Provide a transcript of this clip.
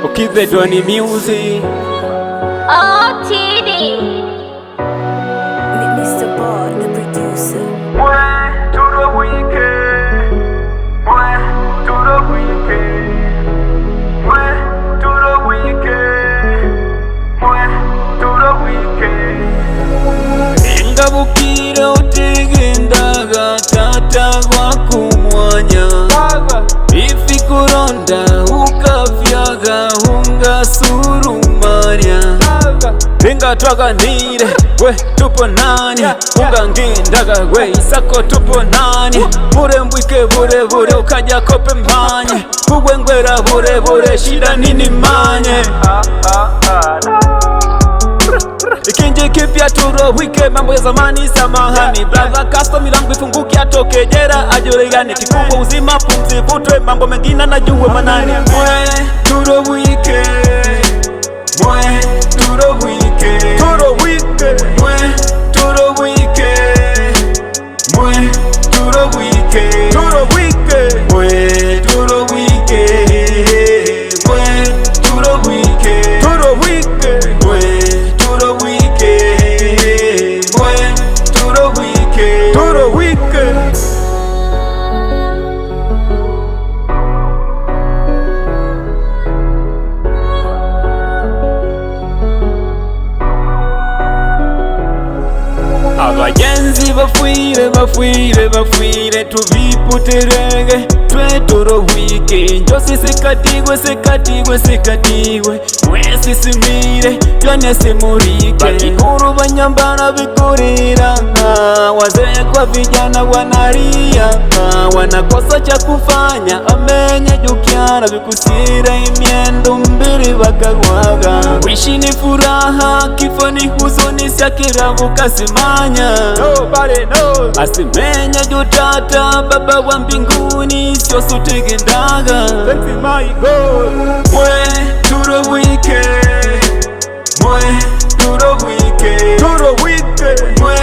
Ukipendwa ni music. OTD. Mr. Boy, the producer. Mwe to the weekend. Mwe to the weekend. Mwe to the weekend. Mwe to the weekend. Engabukira utegendaga tata wakumwanya ifi kuronda ukafyaga hungasurumanya Ringa twaganire we tupo nani ungangendaga we isako tupo nani Murembwike bure bure ukaja kope mpanye Kugwengwera bure bure shida nini manye Ikinji kipya turo wike mambo ya zamani samahani Brother custom milangu ifunguki atoke jera ajuligani Kikubwa uzima pumzi vutwe mambo mengine najue manani Mwe turo wike Mwe turo wike Turo wike Mwe turo wike Mwe turo wike Turo wike Mwe turo wike Mwe turo wike Turo wike Mwe turo wike Mwe turo wike Turo wike Abagenzi bafwire bafwire bafwire tubiputerege twe turo wike Njosi sikatigwe sikatigwe sikatigwe mwesi simire byone simurike Bakikuru banyambana bikurira wazee kwa vijana wanaria wanakosa cha kufanya amenye jukiana bikusira imiendo mbili bakagwaga Wishi ni furaha kifo ni huzuni siakirabu kasimanya Nobody knows asimenya jutata baba wa mbinguni sio sutegendaga That's my goal Mwe turo wike Mwe turo wike Turo wike Mwe